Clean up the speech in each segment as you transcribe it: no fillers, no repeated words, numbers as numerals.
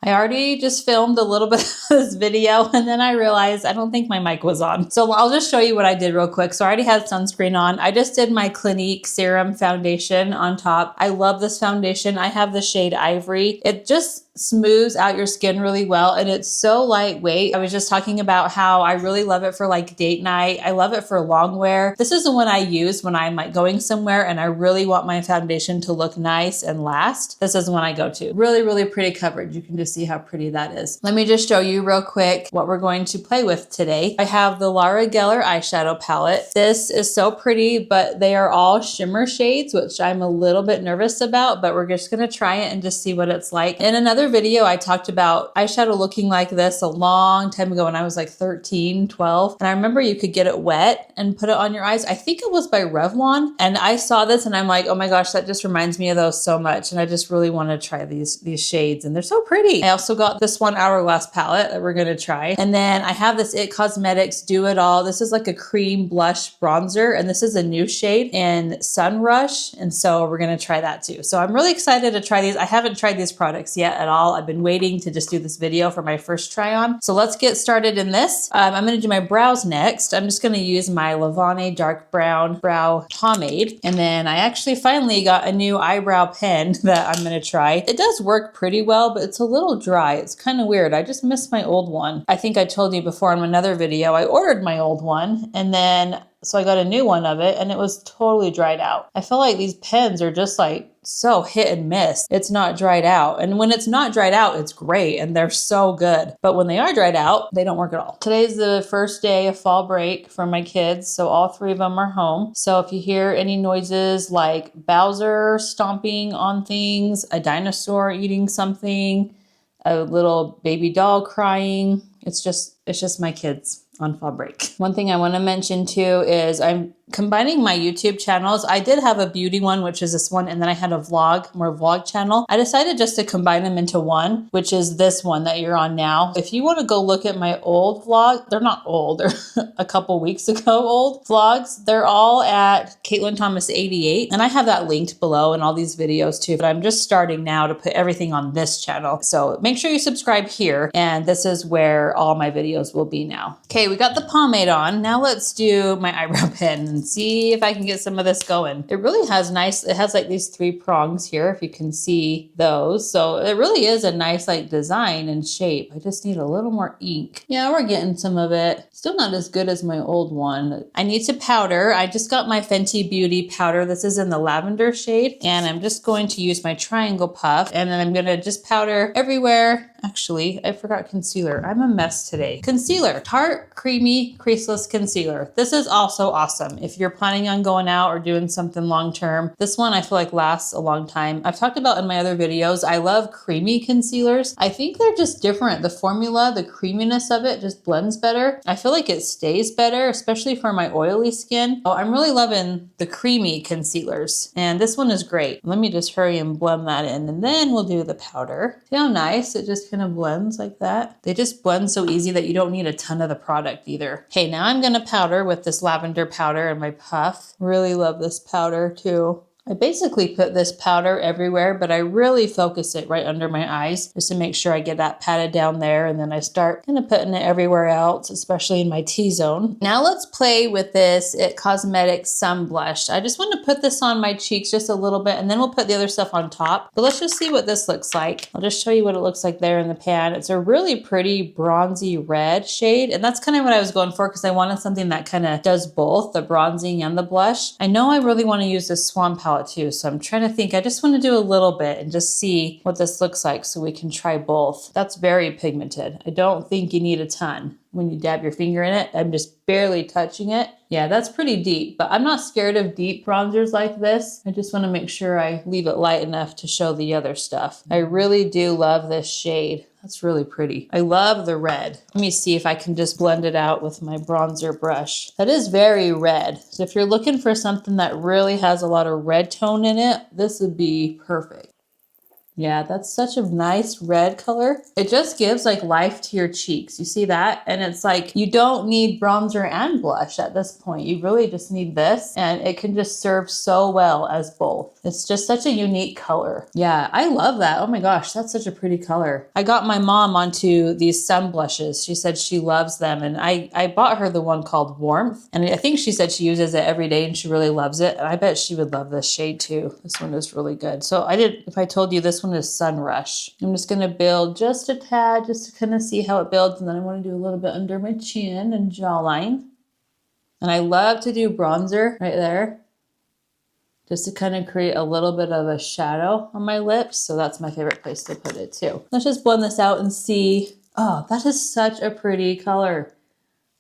I already just filmed a little bit of this video and then I realized I don't think my mic was on. So I'll just show you what I did real quick. So I already had sunscreen on. I just did my Clinique Serum Foundation on top. I love this foundation. I have the shade Ivory. It just smooths out your skin really well and it's so lightweight. I was just talking about how I really love it for like date night. I love it for long wear. This is the one I use when I'm like going somewhere and I really want my foundation to look nice and last. This is the one I go to. Really, really pretty coverage. You can just see how pretty that is. Let me just show you real quick what we're going to play with today. I have the Laura Geller eyeshadow palette. This is so pretty, but they are all shimmer shades, which I'm a little bit nervous about, but we're just gonna try it and just see what it's like. In another video, I talked about eyeshadow looking like this a long time ago when I was like 13, 12. And I remember you could get it wet and put it on your eyes. I think it was by Revlon. And I saw this and I'm like, oh my gosh, that just reminds me of those so much. And I just really want to try these shades and they're so pretty. I also got this one Hourglass palette that we're going to try. And then I have this It Cosmetics Do It All. This is like a cream blush bronzer. And this is a new shade in Sun Rush. And so we're going to try that too. So I'm really excited to try these. I haven't tried these products yet at all. I've been waiting to just do this video for my first try on. So let's get started in this. I'm going to do my brows next. I'm just going to use my Lavani dark brown brow pomade. And then I actually finally got a new eyebrow pen that I'm going to try. It does work pretty well, but it's a little dry. It's kind of weird. I just missed my old one. I think I told you before in another video, I ordered my old one and then so I got a new one of it and it was totally dried out. I feel like these pens are just like so hit and miss. It's not dried out. And when it's not dried out, it's great and they're so good. But when they are dried out, they don't work at all. Today's the first day of fall break for my kids. So all three of them are home. So if you hear any noises like Bowser stomping on things, a dinosaur eating something, a little baby doll crying, it's just my kids on fall break. One thing I want to mention too is I'm combining my YouTube channels. I did have a beauty one, which is this one, and then I had a more vlog channel. I decided just to combine them into one, which is this one that you're on now. If you want to go look at my old vlog, they're not old, they're a couple weeks ago old vlogs. They're all at Caitlin Thomas 88, and I have that linked below in all these videos too, but I'm just starting now to put everything on this channel. So make sure you subscribe here, and this is where all my videos will be now. Okay, we got the pomade on. Now let's do my eyebrow pen and see if I can get some of this going. It really has nice, it has like these three prongs here, if you can see those. So it really is a nice like design and shape. I just need a little more ink. Yeah, we're getting some of it. Still not as good as my old one. I need to powder. I just got my Fenty Beauty powder. This is in the lavender shade. And I'm just going to use my triangle puff. And then I'm gonna just powder everywhere. Actually, I forgot concealer. I'm a mess today. Concealer, Tarte Creamy Creaseless Concealer. This is also awesome. If you're planning on going out or doing something long-term, this one I feel like lasts a long time. I've talked about in my other videos, I love creamy concealers. I think they're just different. The formula, the creaminess of it just blends better. I feel like it stays better, especially for my oily skin. Oh, I'm really loving the creamy concealers. And this one is great. Let me just hurry and blend that in and then we'll do the powder. See how nice it just kind of blends like that? They just blend so easy that you don't need a ton of the product either. Okay, now I'm gonna powder with this lavender powder in my puff. Really love this powder too. I basically put this powder everywhere, but I really focus it right under my eyes just to make sure I get that patted down there. And then I start kind of putting it everywhere else, especially in my T-zone. Now let's play with this It Cosmetics Sun Blush. I just want to put this on my cheeks just a little bit, and then we'll put the other stuff on top. But let's just see what this looks like. I'll just show you what it looks like there in the pan. It's a really pretty bronzy red shade. And that's kind of what I was going for because I wanted something that kind of does both the bronzing and the blush. I know I really want to use this Swan palette too. So I'm trying to think, I just want to do a little bit and just see what this looks like so we can try both. That's very pigmented. I don't think you need a ton when you dab your finger in it. I'm just barely touching it. Yeah, that's pretty deep, but I'm not scared of deep bronzers like this. I just want to make sure I leave it light enough to show the other stuff. I really do love this shade. That's really pretty. I love the red. Let me see if I can just blend it out with my bronzer brush. That is very red. So if you're looking for something that really has a lot of red tone in it, this would be perfect. Yeah, that's such a nice red color. It just gives like life to your cheeks. You see that? And it's like, you don't need bronzer and blush at this point. You really just need this, and it can just serve so well as both. It's just such a unique color. Yeah, I love that. Oh my gosh, that's such a pretty color. I got my mom onto these sun blushes. She said she loves them, and I bought her the one called Warmth, and I think she said she uses it every day and she really loves it. And I bet she would love this shade too. This one is really good. So if I told you this one is Sun Rush. I'm just gonna build just a tad, just to kind of see how it builds, and then I want to do a little bit under my chin and jawline. And I love to do bronzer right there, just to kind of create a little bit of a shadow on my lips. So that's my favorite place to put it too. Let's just blend this out and see. Oh, that is such a pretty color.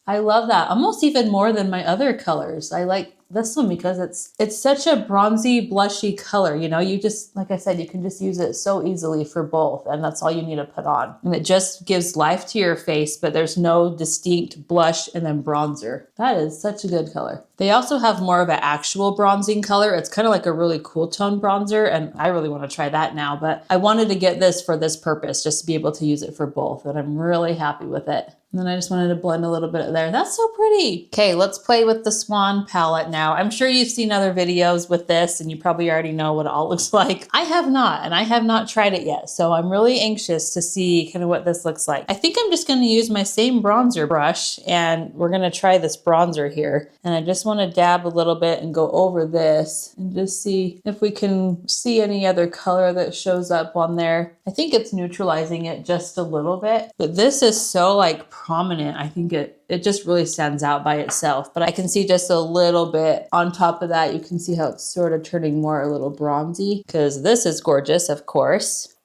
I love that, almost even more than my other colors. I like this one because it's such a bronzy, blushy color. You know, you just, like I said, you can just use it so easily for both, and that's all you need to put on. And it just gives life to your face, but there's no distinct blush and then bronzer. That is such a good color. They also have more of an actual bronzing color. It's kind of like a really cool tone bronzer, and I really want to try that now, but I wanted to get this for this purpose, just to be able to use it for both, and I'm really happy with it. And then I just wanted to blend a little bit there. That's so pretty. Okay, let's play with the Swan palette now. I'm sure you've seen other videos with this and you probably already know what it all looks like. I have not, and I have not tried it yet. So I'm really anxious to see kind of what this looks like. I think I'm just gonna use my same bronzer brush, and we're gonna try this bronzer here. And I just wanna dab a little bit and go over this and just see if we can see any other color that shows up on there. I think it's neutralizing it just a little bit, but this is so like prominent. I think it just really stands out by itself, but I can see just a little bit on top of that. You can see how it's sort of turning more a little bronzy, because this is gorgeous, of course.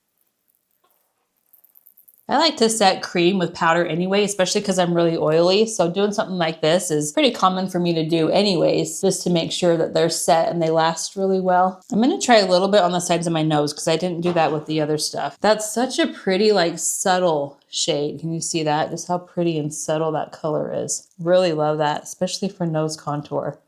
I like to set cream with powder anyway, especially because I'm really oily. So doing something like this is pretty common for me to do anyways, just to make sure that they're set and they last really well. I'm going to try a little bit on the sides of my nose because I didn't do that with the other stuff. That's such a pretty, like, subtle shade. Can you see that? Just how pretty and subtle that color is. Really love that, especially for nose contour.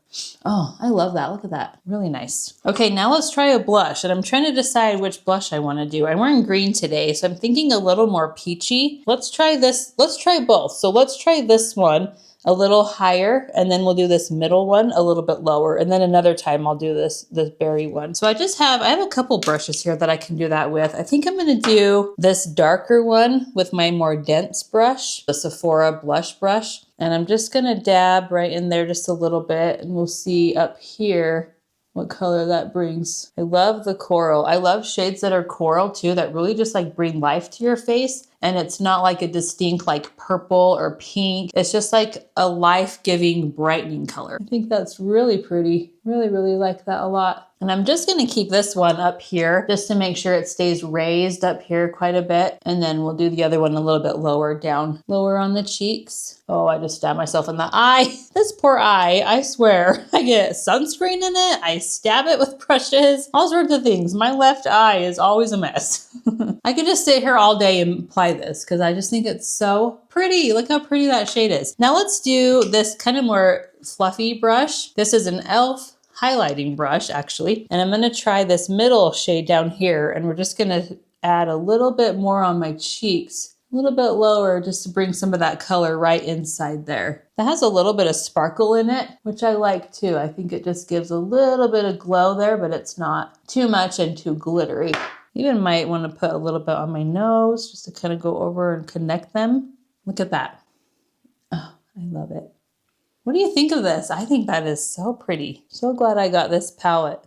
Oh, I love that. Look at that. Really nice. Okay, now let's try a blush. And I'm trying to decide which blush I want to do. I'm wearing green today, so I'm thinking a little more peachy. Let's try this. Let's try both. So let's try this one a little higher, and then we'll do this middle one a little bit lower. And then another time I'll do this berry one. So I have a couple brushes here that I can do that with. I think I'm going to do this darker one with my more dense brush, the Sephora blush brush. And I'm just going to dab right in there just a little bit, and we'll see up here what color that brings. I love the coral. I love shades that are coral too, that really just like bring life to your face. And it's not like a distinct like purple or pink. It's just like a life-giving brightening color. I think that's really pretty. Really, really like that a lot. And I'm just going to keep this one up here just to make sure it stays raised up here quite a bit. And then we'll do the other one a little bit lower down, lower on the cheeks. Oh, I just stabbed myself in the eye. This poor eye, I swear. I get sunscreen in it. I stab it with brushes, all sorts of things. My left eye is always a mess. I could just sit here all day and apply this because I just think it's so pretty. Look how pretty that shade is. Now let's do this kind of more fluffy brush. This is an e.l.f. highlighting brush actually. And I'm going to try this middle shade down here, and we're just going to add a little bit more on my cheeks, a little bit lower, just to bring some of that color right inside there. That has a little bit of sparkle in it, which I like too. I think it just gives a little bit of glow there, but it's not too much and too glittery. Even might want to put a little bit on my nose just to kind of go over and connect them. Look at that. Oh, I love it. What do you think of this? I think that is so pretty. So glad I got this palette.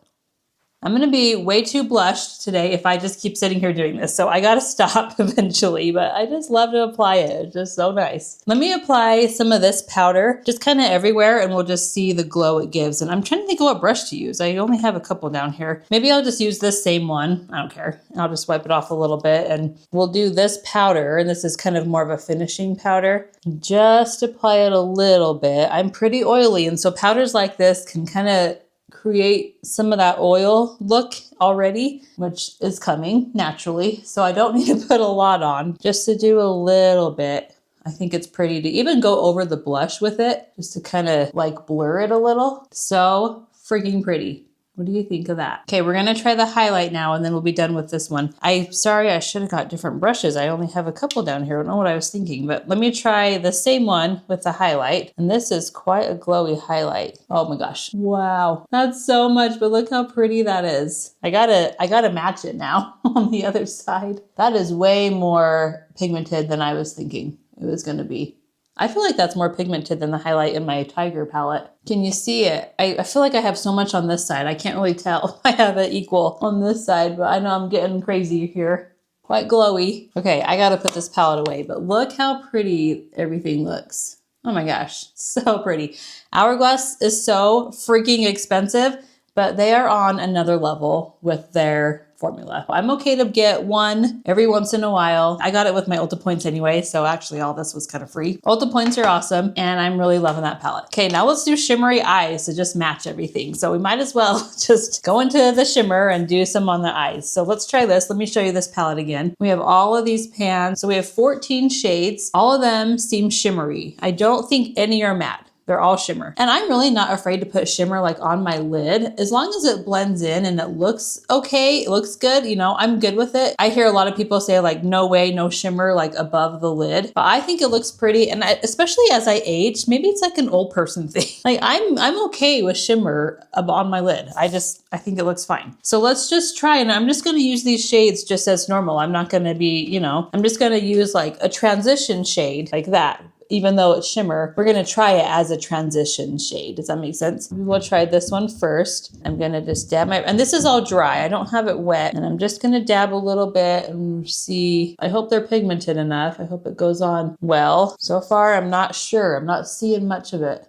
I'm going to be way too blushed today if I just keep sitting here doing this. So I got to stop eventually, but I just love to apply it. It's just so nice. Let me apply some of this powder just kind of everywhere, and we'll just see the glow it gives. And I'm trying to think of what brush to use. I only have a couple down here. Maybe I'll just use this same one. I don't care. I'll just wipe it off a little bit, and we'll do this powder. And this is kind of more of a finishing powder. Just apply it a little bit. I'm pretty oily, and so powders like this can kind of create some of that oil look already, which is coming naturally. So I don't need to put a lot on, just to do a little bit. I think it's pretty to even go over the blush with it, just to kind of like blur it a little. So freaking pretty. What do you think of that? Okay, we're gonna try the highlight now and then we'll be done with this one. Sorry, I should have got different brushes. I only have a couple down here. I don't know what I was thinking, but let me try the same one with the highlight. And this is quite a glowy highlight. Oh my gosh. Wow, that's so much, but look how pretty that is. I gotta match it now on the other side. That is way more pigmented than I was thinking it was gonna be. I feel like that's more pigmented than the highlight in my Tiger palette. Can you see it? I feel like I have so much on this side. I can't really tell. I have it equal on this side, but I know I'm getting crazy here. Quite glowy. Okay, I gotta put this palette away, but look how pretty everything looks. Oh my gosh, so pretty. Hourglass is so freaking expensive, but they are on another level with their formula. I'm okay to get one every once in a while. I got it with my Ulta points anyway, so actually all this was kind of free. Ulta points are awesome, and I'm really loving that palette. Okay, now let's do shimmery eyes to just match everything. So we might as well just go into the shimmer and do some on the eyes. So let's try this. Let me show you this palette again. We have all of these pans. So we have 14 shades. All of them seem shimmery. I don't think any are matte. They're all shimmer. And I'm really not afraid to put shimmer like on my lid. As long as it blends in and it looks okay, it looks good, you know, I'm good with it. I hear a lot of people say like, no way, no shimmer like above the lid. But I think it looks pretty. And especially as I age, maybe it's like an old person thing. Like I'm okay with shimmer on my lid. I think it looks fine. So let's just try, and I'm just gonna use these shades just as normal. I'm not gonna be, you know, I'm just gonna use like a transition shade like that. Even though it's shimmer, we're gonna try it as a transition shade. Does that make sense? We'll try this one first. I'm gonna just dab and this is all dry. I don't have it wet. And I'm just gonna dab a little bit and see. I hope they're pigmented enough. I hope it goes on well. So far, I'm not sure. I'm not seeing much of it.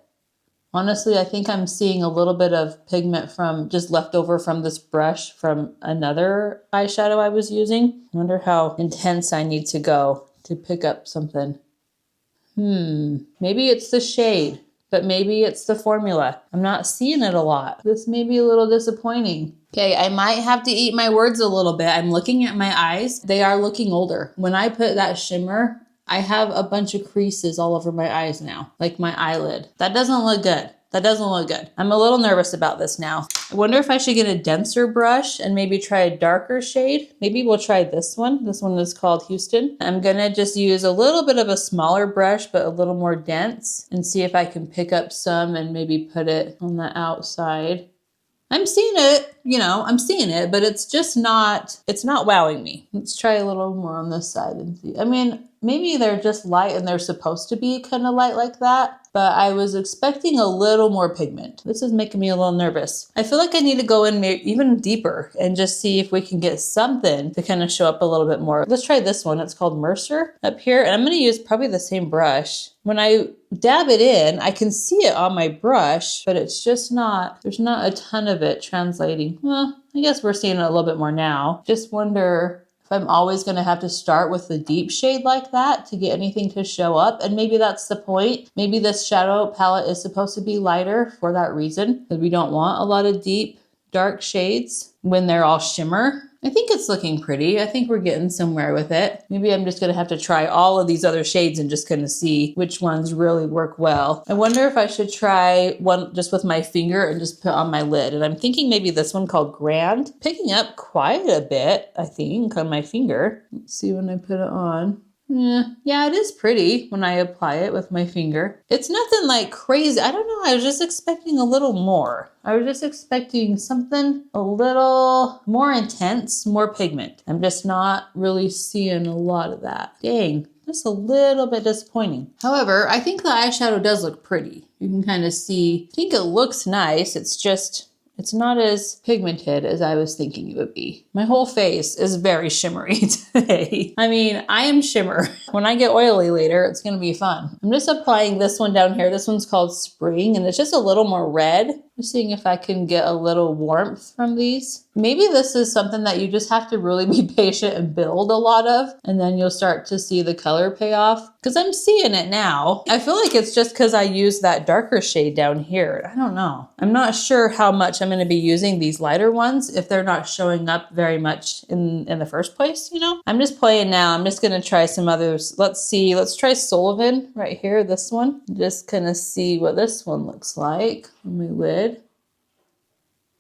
Honestly, I think I'm seeing a little bit of pigment from just left over from this brush from another eyeshadow I was using. I wonder how intense I need to go to pick up something. Maybe it's the shade, but maybe it's the formula. I'm not seeing it a lot. This may be a little disappointing. Okay, I might have to eat my words a little bit. I'm looking at my eyes. They are looking older. When I put that shimmer, I have a bunch of creases all over my eyes now, like my eyelid. That doesn't look good. That doesn't look good. I'm a little nervous about this now. I wonder if I should get a denser brush and maybe try a darker shade. Maybe we'll try this one. This one is called Houston. I'm gonna just use a little bit of a smaller brush, but a little more dense, and see if I can pick up some and maybe put it on the outside. I'm seeing it, you know, I'm seeing it, but it's just not, it's not wowing me. Let's try a little more on this side and see. I mean, maybe they're just light and they're supposed to be kind of light like that, but I was expecting a little more pigment. This is making me a little nervous. I feel like I need to go in even deeper and just see if we can get something to kind of show up a little bit more. Let's try this one. It's called Mercer up here, and I'm gonna use probably the same brush. When I dab it in, I can see it on my brush, but it's just not, there's not a ton of it translating. Well, I guess we're seeing it a little bit more now. Just wonder if I'm always gonna have to start with the deep shade like that to get anything to show up. And maybe that's the point. Maybe this shadow palette is supposed to be lighter for that reason, because we don't want a lot of deep, dark shades when they're all shimmer. I think it's looking pretty. I think we're getting somewhere with it. Maybe I'm just gonna have to try all of these other shades and just kind of see which ones really work well. I wonder if I should try one just with my finger and just put on my lid. And I'm thinking maybe this one called Grand. Picking up quite a bit, I think, on my finger. Let's see when I put it on. Yeah, it is pretty when I apply it with my finger. It's nothing like crazy. I don't know. I was just expecting a little more. I was just expecting something a little more intense, more pigment. I'm just not really seeing a lot of that. Dang, just a little bit disappointing. However, I think the eyeshadow does look pretty. You can kind of see, I think it looks nice. It's just, it's not as pigmented as I was thinking it would be. My whole face is very shimmery today. I mean, I am shimmer. When I get oily later, it's gonna be fun. I'm just applying this one down here. This one's called Spring, and it's just a little more red. Just seeing if I can get a little warmth from these. Maybe this is something that you just have to really be patient and build a lot of, and then you'll start to see the color pay off. Because I'm seeing it now. I feel like it's just because I used that darker shade down here. I don't know. I'm not sure how much I'm going to be using these lighter ones if they're not showing up very much in the first place, you know? I'm just playing now. I'm just going to try some others. Let's see. Let's try Sullivan right here, this one. Just kind of see what this one looks like on my lid.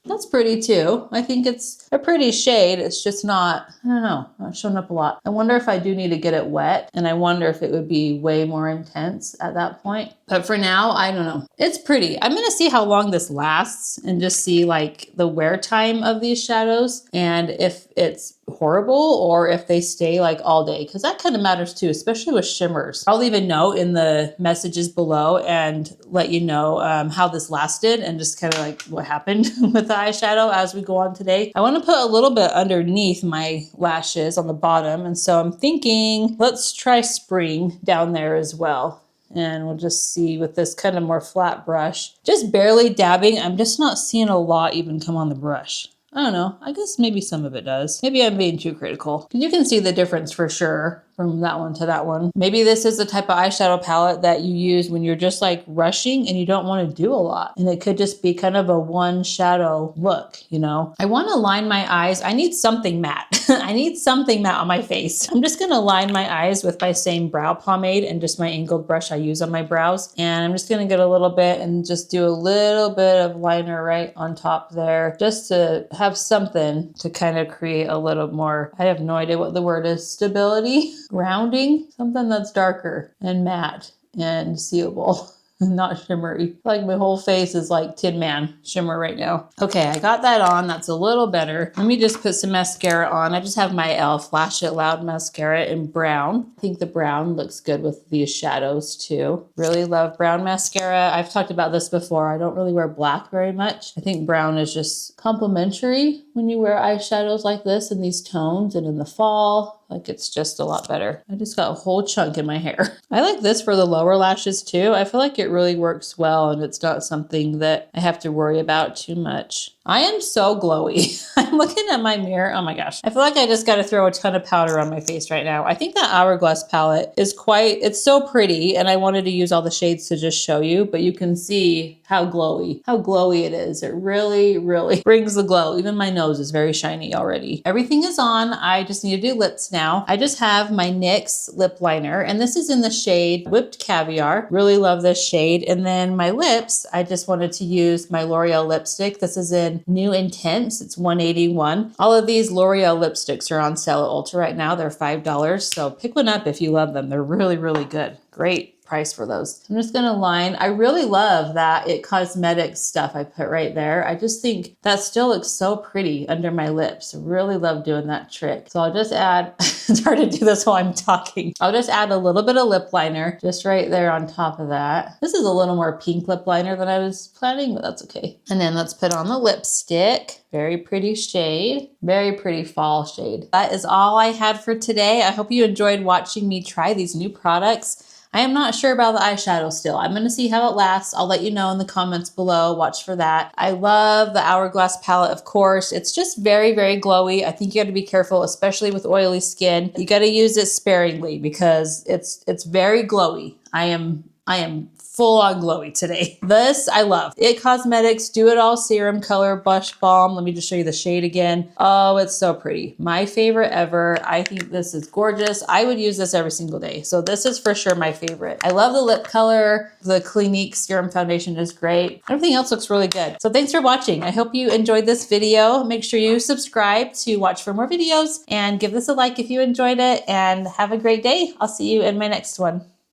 That's pretty too. I think it's a pretty shade. It's just not, I don't know, not showing up a lot. I wonder if I do need to get it wet, and I wonder if it would be way more intense at that point. But for now, I don't know. It's pretty. I'm going to see how long this lasts and just see like the wear time of these shadows and if it's horrible or if they stay like all day, because that kind of matters too, especially with shimmers. I'll leave a note in the messages below and let you know how this lasted and just kind of like what happened with the eyeshadow as we go on today. I want to put a little bit underneath my lashes on the bottom, and so I'm thinking let's try spring down there as well. And we'll just see with this kind of more flat brush, just barely dabbing. I'm just not seeing a lot even come on the brush. I don't know. I guess maybe some of it does. Maybe I'm being too critical. You can see the difference for sure from that one to that one. Maybe this is the type of eyeshadow palette that you use when you're just like rushing and you don't want to do a lot. And it could just be kind of a one shadow look, you know? I want to line my eyes. I need something matte. I need something matte on my face. I'm just going to line my eyes with my same brow pomade and just my angled brush I use on my brows. And I'm just going to get a little bit and just do a little bit of liner right on top there, just to have something to kind of create a little more, I have no idea what the word is, stability, grounding, something that's darker and matte and seeable. Not shimmery. Like my whole face is like Tin Man shimmer right now. Okay, I got that on. That's a little better. Let me just put some mascara on. I just have my e.l.f. Lash It Loud mascara in brown. I think the brown looks good with these shadows too. Really love brown mascara. I've talked about this before. I don't really wear black very much. I think brown is just complimentary when you wear eyeshadows like this in these tones and in the fall. Like it's just a lot better. I just got a whole chunk in my hair. I like this for the lower lashes too. I feel like it really works well and it's not something that I have to worry about too much. I am so glowy. I'm looking at my mirror. Oh my gosh. I feel like I just got to throw a ton of powder on my face right now. I think that Hourglass palette is it's so pretty, and I wanted to use all the shades to just show you, but you can see how glowy it is. It really, really brings the glow. Even my nose is very shiny already. Everything is on. I just need to do lips now. I just have my NYX lip liner, and this is in the shade Whipped Caviar. Really love this shade. And then my lips, I just wanted to use my L'Oreal lipstick. This is in New Intense. It's $181. All of these L'Oreal lipsticks are on sale at Ulta right now. They're $5. So pick one up if you love them. They're really, really good. Great price for those. I'm just going to line. I really love that iconiclondon stuff I put right there. I just think that still looks so pretty under my lips. I really love doing that trick. So I'll just add, it's hard to do this while I'm talking. I'll just add a little bit of lip liner just right there on top of that. This is a little more pink lip liner than I was planning, but that's okay. And then let's put on the lipstick. Very pretty shade. Very pretty fall shade. That is all I had for today. I hope you enjoyed watching me try these new products. I am not sure about the eyeshadow still. I'm going to see how it lasts. I'll let you know in the comments below. Watch for that. I love the Hourglass palette, of course. It's just very, very glowy. I think you got to be careful, especially with oily skin. You got to use it sparingly because it's very glowy. I am full on glowy today. This I love. iconiclondon Do It All Serum Color Blush Balm. Let me just show you the shade again. Oh, it's so pretty. My favorite ever. I think this is gorgeous. I would use this every single day. So this is for sure my favorite. I love the lip color. The Clinique Serum Foundation is great. Everything else looks really good. So thanks for watching. I hope you enjoyed this video. Make sure you subscribe to watch for more videos and give this a like if you enjoyed it, and have a great day. I'll see you in my next one.